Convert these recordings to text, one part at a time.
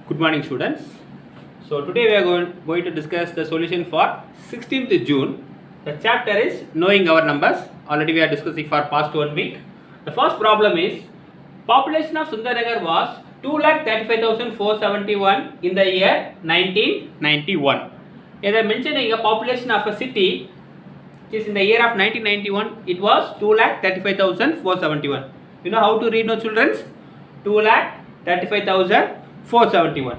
Good morning, students. So today we are going to discuss the solution for 16th June. The chapter is knowing our numbers. Already we are discussing for past 1 week. The first problem is population of Sundarnagar was 2,35,471 in the year 1991. As I mentioned, a population of a city, which is in the year of 1991, it was 2,35,471. You know how to read, no children? 2,35,471.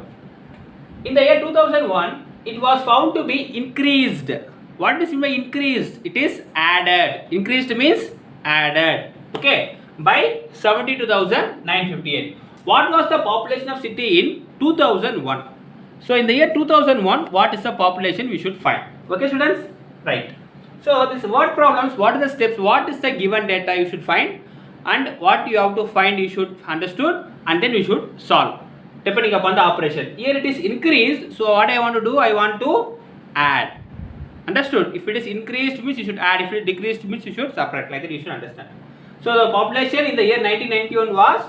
In the year 2001, it was found to be increased. What does it mean by increased? It is added. Increased means added. Okay, by 72,958. What was the population of city in 2001? So in the year 2001, what is the population we should find? Okay, students, right. So this word problems, what are the steps, what is the given data you should find, and what you have to find you should understood, and then we should solve depending upon the operation. Here it is increased, so what I want to do, I want to add. Understood? If it is increased means you should add, if it is decreased means you should subtract. Like that you should understand. So the population in the year 1991 was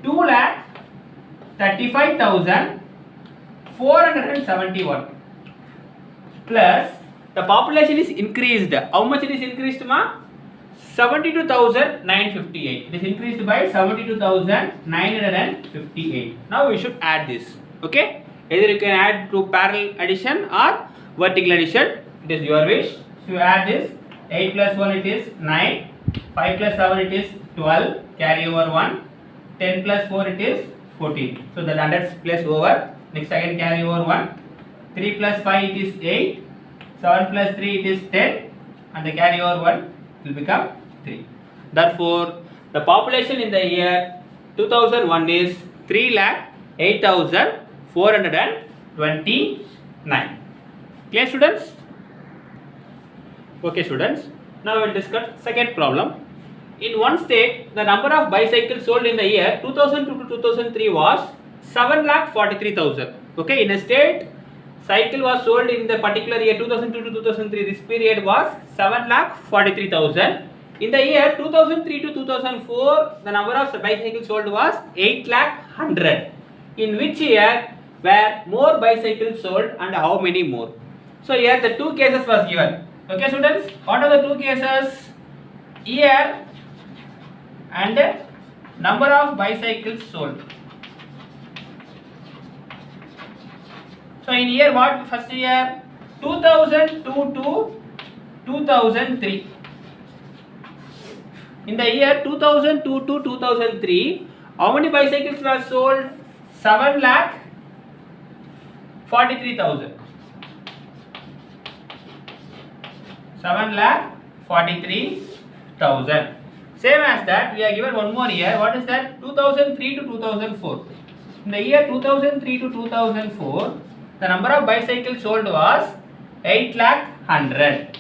2,35,471 plus the population is increased. How much it is increased, ma? 72,958. It is increased by 72,958. Now we should add this. Okay? Either you can add through parallel addition or vertical addition. It is your wish. So you add this. 8 plus 1 it is 9. 5 plus 7 it is 12. Carry over 1. 10 plus 4 it is 14. So the hundreds place over. Next again carry over 1. 3 plus 5 it is 8. 7 plus 3 it is 10. And the carry over 1 will become 3. Therefore, the population in the year 2001 is 3,08,429. Clear, students? Okay, students. Now we will discuss second problem. In one state, the number of bicycles sold in the year 2002 to 2003 was 7,43,000. Okay, in a state, cycle was sold in the particular year 2002 to 2003. This period was 7,43,000. In the year 2003 to 2004, the number of bicycles sold was 8,100,000. In which year were more bicycles sold and how many more? So here the two cases was given. Okay, students, what are the two cases? Year and number of bicycles sold. So in year what? First year 2002 to 2003. In the year 2002 to 2003, how many bicycles were sold? 7,43,000. 7,43,000. Same as that, we are given one more year. What is that? 2003 to 2004. In the year 2003 to 2004, the number of bicycles sold was 8,100,000.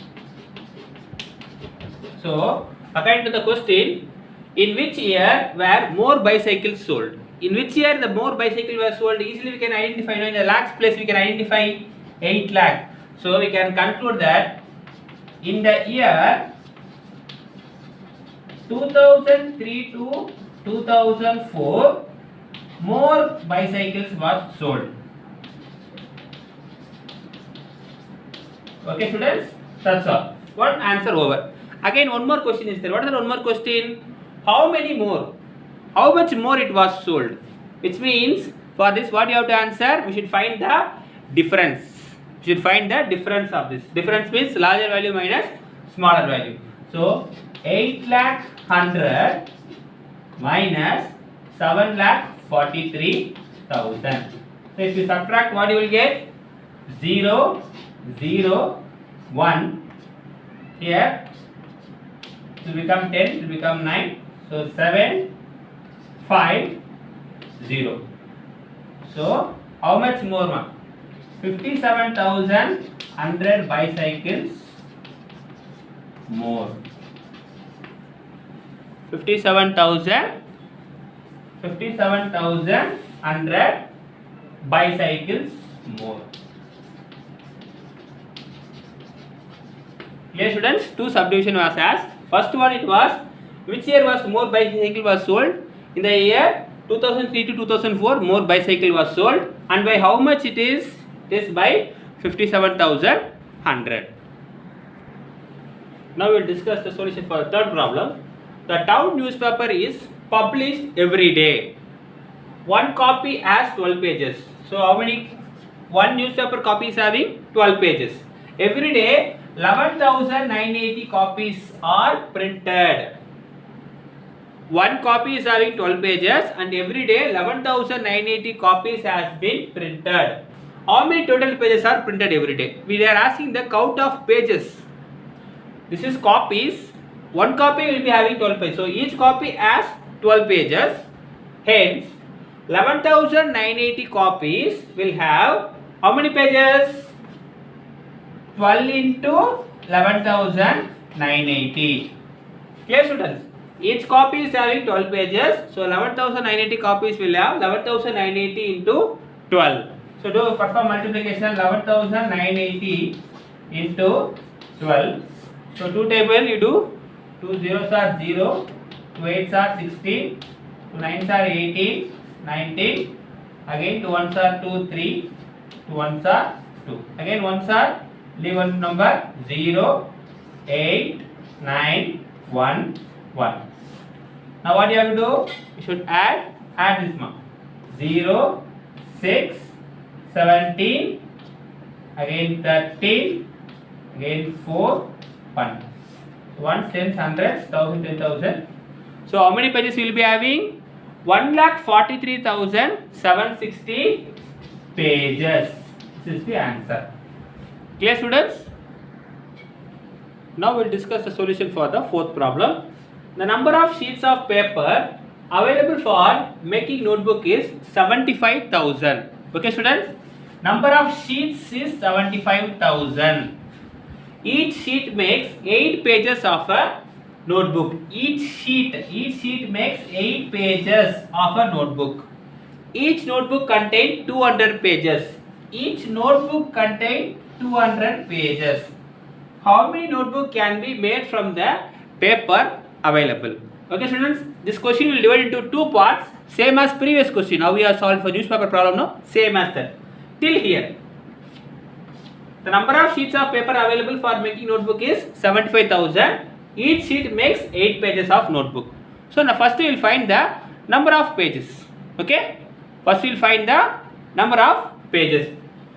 So, according to the question, in which year were more bicycles sold? In which year the more bicycles were sold? Easily we can identify. In the lakhs place we can identify 8 lakh. So, we can conclude that in the year 2003 to 2004, more bicycles was sold. Okay, students, that's all. One answer over. Again, one more question is there. What is the one more question? How many more? How much more it was sold? Which means for this, what you have to answer? We should find the difference. We should find the difference of this. Difference means larger value minus smaller value. So 8,100,000 minus 7,43,000. So if you subtract, what you will get? 0, 0, 1. Here it will become 10, it will become 9. So 7, 5, 0. So how much more, ma? 57,100 bicycles more. 57,100 bicycles more. Clear, students? Two subdivision was asked. First one it was which year was more bicycle was sold? In the year 2003 to 2004 more bicycle was sold, and by how much it is? It is by 57,100. Now we will discuss the solution for the third problem. The town newspaper is published every day. One copy has 12 pages. So how many? One newspaper copy is having 12 pages. Every day 11,980 copies are printed. One copy is having 12 pages and every day 11,980 copies has been printed. How many total pages are printed every day? We are asking the count of pages. This is copies. One copy will be having 12 pages. So each copy has 12 pages. Hence 11,980 copies will have how many pages? 12 into 11,980. Clear, students? Each copy is having 12 pages. So 11,980 copies will have 11,980 into 12. So do perform multiplication. 11,980 into 12. So 2 table you do. 2 zeros are 0. 2 8s are 16. 2 9s are 18. 19. Again 2 1s are 2 3. 2 1s are 2. Again 1s are leave one number 0 8 9 1 1. Now what you have to do? You should add this one. 0 6 17 again 13 again 4 1. 1 10 100 1000 10,000. So how many pages we will be having? 1,43,760 pages. This is the answer. Clear, students? Now we will discuss the solution for the fourth problem. The number of sheets of paper available for making notebook is 75,000. Okay, students? Number of sheets is 75,000. Each sheet makes 8 pages of a notebook. Each sheet makes 8 pages of a notebook. Each notebook contains 200 pages. Each notebook contains 200 pages. How many notebook can be made from the paper available? Okay, students, this question will divide into two parts, same as previous question. How we have solved for newspaper problem, no? Same as that. Till here, the number of sheets of paper available for making notebook is 75,000. Each sheet makes 8 pages of notebook. So now first we will find the number of pages. Okay, first we will find the number of pages.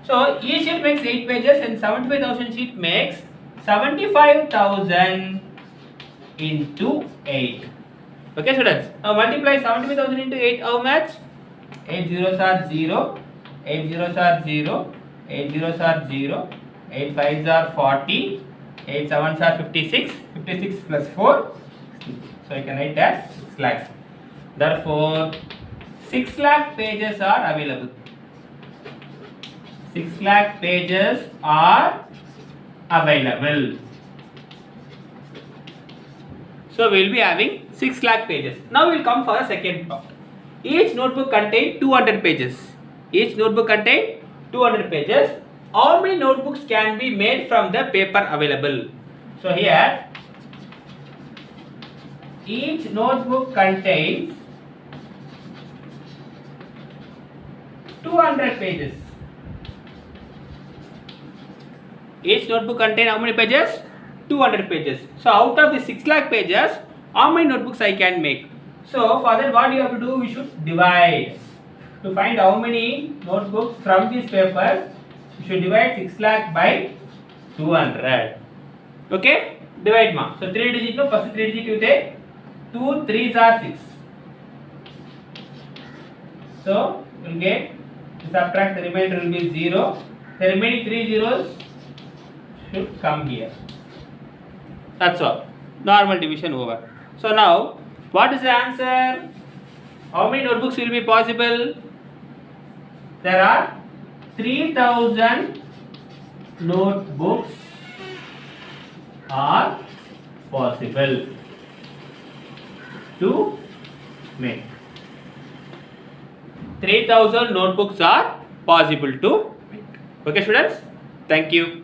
So each sheet makes 8 pages and 75,000 sheet makes 75,000 into 8. Okay, students. Now multiply 75,000 into 8. How much? 8 zeros are 0. 8 zeros are 0. 8 zeros are 0. 8 5s are 40. 8 7s are 56. 56 plus 4. So I can write as 6 lakhs. Therefore, 6 lakh pages are available. 6 lakh pages are available. So we will be having 6 lakh pages. Now we will come for the second part. Each notebook contains 200 pages. Each notebook contains 200 pages. How many notebooks can be made from the paper available? So here, each notebook contains 200 pages. Each notebook contains how many pages? 200 pages. So out of the 6 lakh pages, how many notebooks I can make? So for that, what you have to do? We should divide. To find how many notebooks from these papers, you should divide 6 lakh by 200. Okay? Divide ma. So 3 digit, no? First 3 digit you take. 2 3s are 6. So you will get, subtract the remainder will be 0. The remaining 3 zeros should come here. That's all. Normal division over. So now, what is the answer? How many notebooks will be possible? There are 3,000 notebooks are possible to make. 3,000 notebooks are possible to make. Okay, students? Thank you.